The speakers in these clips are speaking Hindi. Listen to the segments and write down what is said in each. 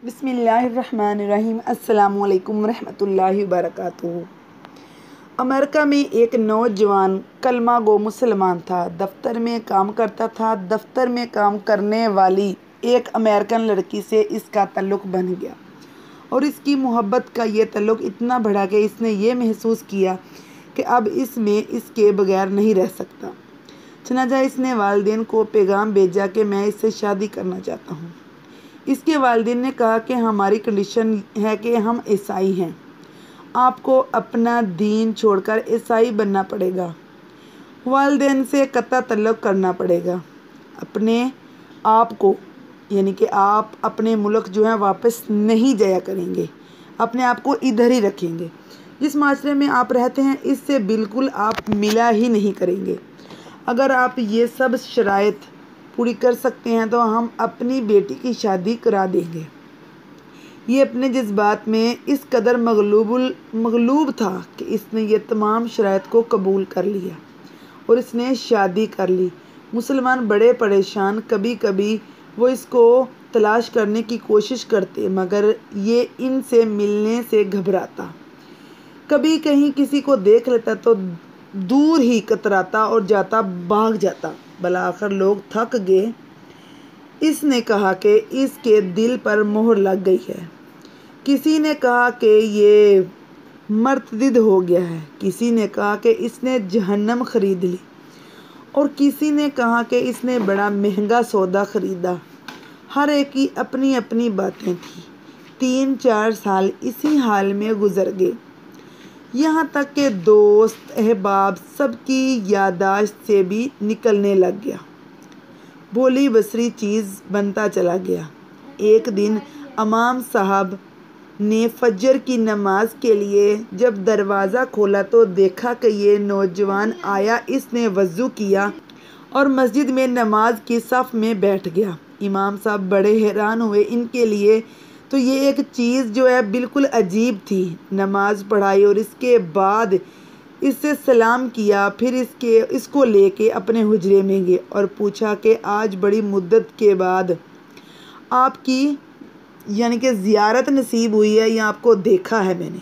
बिस्मिल्लाहिर्रहमानिर्रहीम। अस्सलामु अलैकुम रहमतुल्लाहि वबरकातुहू। अमेरिका में एक नौजवान कलमा गो मुसलमान था। दफ्तर में काम करता था। दफ्तर में काम करने वाली एक अमेरिकन लड़की से इसका ताल्लुक़ बन गया और इसकी मोहब्बत का ये ताल्लुक़ इतना बढ़ा कि इसने ये महसूस किया कि अब इसमें इसके बगैर नहीं रह सकता। चनाचा इसने वालिदैन को पैगाम भेजा कि मैं इससे शादी करना चाहता हूँ। इसके वालिदैन ने कहा कि हमारी कंडीशन है कि हम ईसाई हैं, आपको अपना दीन छोड़कर ईसाई बनना पड़ेगा, वालिदैन से कतई तल्लुक़ करना पड़ेगा, अपने आप को यानी कि आप अपने मुल्क जो है वापस नहीं जाया करेंगे, अपने आप को इधर ही रखेंगे। जिस माशरे में आप रहते हैं इससे बिल्कुल आप मिला ही नहीं करेंगे। अगर आप ये सब शराइत पूरी कर सकते हैं तो हम अपनी बेटी की शादी करा देंगे। ये अपने जज्बात में इस कदर मगलूब था कि इसने ये तमाम शराइत को कबूल कर लिया और इसने शादी कर ली। मुसलमान बड़े परेशान, कभी कभी वो इसको तलाश करने की कोशिश करते मगर ये इनसे मिलने से घबराता। कभी कहीं किसी को देख लेता तो दूर ही कतराता और जाता, भाग जाता। भला आखिर लोग थक गए। इसने कहा कि इसके दिल पर मोहर लग गई है। किसी ने कहा कि ये मर्तदिद हो गया है, किसी ने कहा कि इसने जहन्नम खरीद ली और किसी ने कहा कि इसने बड़ा महंगा सौदा खरीदा। हर एक की अपनी अपनी बातें थी। 3-4 साल इसी हाल में गुजर गए, यहाँ तक कि दोस्त अहबाब सबकी यादाश्त से भी निकलने लग गया। भोली बसरी चीज़ बनता चला गया। एक दिन इमाम साहब ने फजर की नमाज के लिए जब दरवाज़ा खोला तो देखा कि ये नौजवान आया। इसने वज़ू किया और मस्जिद में नमाज की सफ़ में बैठ गया। इमाम साहब बड़े हैरान हुए। इनके लिए तो ये एक चीज़ जो है बिल्कुल अजीब थी। नमाज पढ़ाई और इसके बाद इससे सलाम किया। फिर इसको लेके अपने हुजरे में गए और पूछा कि आज बड़ी मुद्दत के बाद आपकी यानी कि ज़ियारत नसीब हुई है या आपको देखा है मैंने।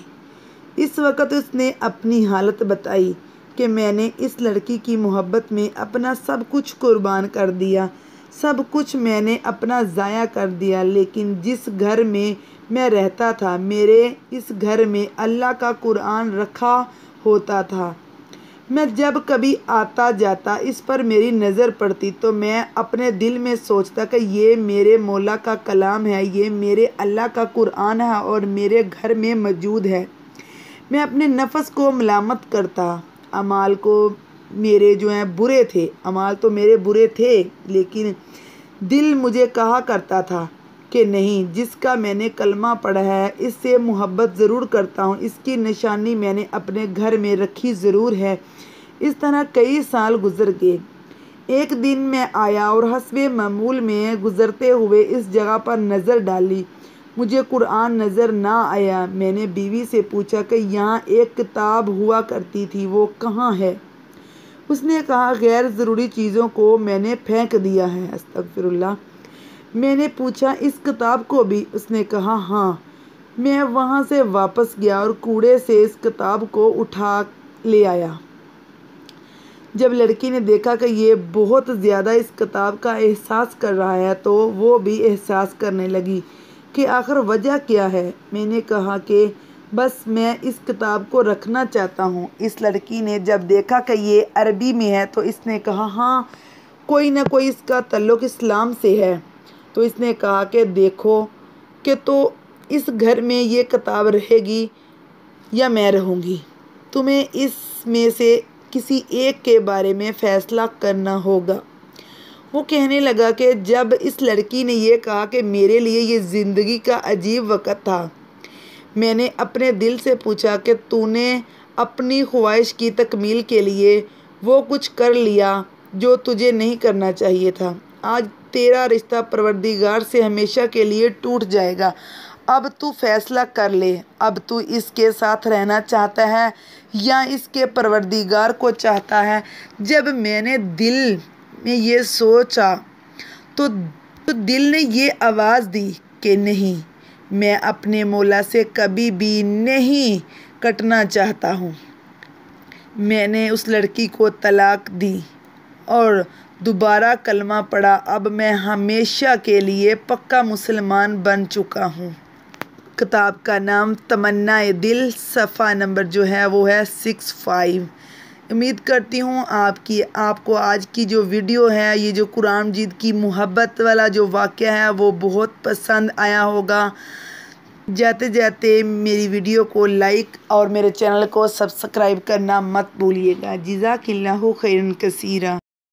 इस वक्त उसने अपनी हालत बताई कि मैंने इस लड़की की मोहब्बत में अपना सब कुछ कुर्बान कर दिया, सब कुछ मैंने अपना ज़ाया कर दिया। लेकिन जिस घर में मैं रहता था, मेरे इस घर में अल्लाह का कुरान रखा होता था। मैं जब कभी आता जाता इस पर मेरी नज़र पड़ती तो मैं अपने दिल में सोचता कि ये मेरे मौला का कलाम है, ये मेरे अल्लाह का कुरान है और मेरे घर में मौजूद है। मैं अपने नफ्स को मलामत करता। अमाल को मेरे जो हैं बुरे थे, अमाल तो मेरे बुरे थे, लेकिन दिल मुझे कहा करता था कि नहीं, जिसका मैंने कलमा पढ़ा है इससे मोहब्बत ज़रूर करता हूँ, इसकी निशानी मैंने अपने घर में रखी ज़रूर है। इस तरह कई साल गुजर गए। एक दिन मैं आया और हस्बे मामूल में गुज़रते हुए इस जगह पर नज़र डाली। मुझे कुरान नज़र ना आया। मैंने बीवी से पूछा कि यहाँ एक किताब हुआ करती थी, वो कहाँ है? उसने कहा गैर ज़रूरी चीज़ों को मैंने फेंक दिया है। अस्तगफिरुल्लाह। मैंने पूछा इस किताब को भी? उसने कहा हाँ। मैं वहाँ से वापस गया और कूड़े से इस किताब को उठा ले आया। जब लड़की ने देखा कि ये बहुत ज़्यादा इस किताब का एहसास कर रहा है तो वो भी एहसास करने लगी कि आखिर वजह क्या है। मैंने कहा कि बस मैं इस किताब को रखना चाहता हूँ। इस लड़की ने जब देखा कि ये अरबी में है तो इसने कहा हाँ, कोई ना कोई इसका ताल्लुक़ इस्लाम से है। तो इसने कहा कि देखो कि तो इस घर में ये किताब रहेगी या मैं रहूँगी, तुम्हें इसमें से किसी एक के बारे में फ़ैसला करना होगा। वो कहने लगा कि जब इस लड़की ने यह कहा कि मेरे लिए ये ज़िंदगी का अजीब वक़्त था, मैंने अपने दिल से पूछा कि तूने अपनी ख्वाहिश की तकमील के लिए वो कुछ कर लिया जो तुझे नहीं करना चाहिए था। आज तेरा रिश्ता परवरदिगार से हमेशा के लिए टूट जाएगा। अब तू फ़ैसला कर ले, अब तू इसके साथ रहना चाहता है या इसके परवरदिगार को चाहता है। जब मैंने दिल में ये सोचा तो दिल ने ये आवाज़ दी कि नहीं, मैं अपने मौला से कभी भी नहीं कटना चाहता हूँ। मैंने उस लड़की को तलाक दी और दोबारा कलमा पढ़ा। अब मैं हमेशा के लिए पक्का मुसलमान बन चुका हूँ। किताब का नाम तमन्नाए दिल, सफ़ा नंबर जो है वो है 65। उम्मीद करती हूँ आपको आज की जो वीडियो है, ये जो कुरान मजीद की मोहब्बत वाला जो वाक़या है वो बहुत पसंद आया होगा। जाते जाते मेरी वीडियो को लाइक और मेरे चैनल को सब्सक्राइब करना मत भूलिएगा। जज़ाकिल्लाहु खैरन कसीरा।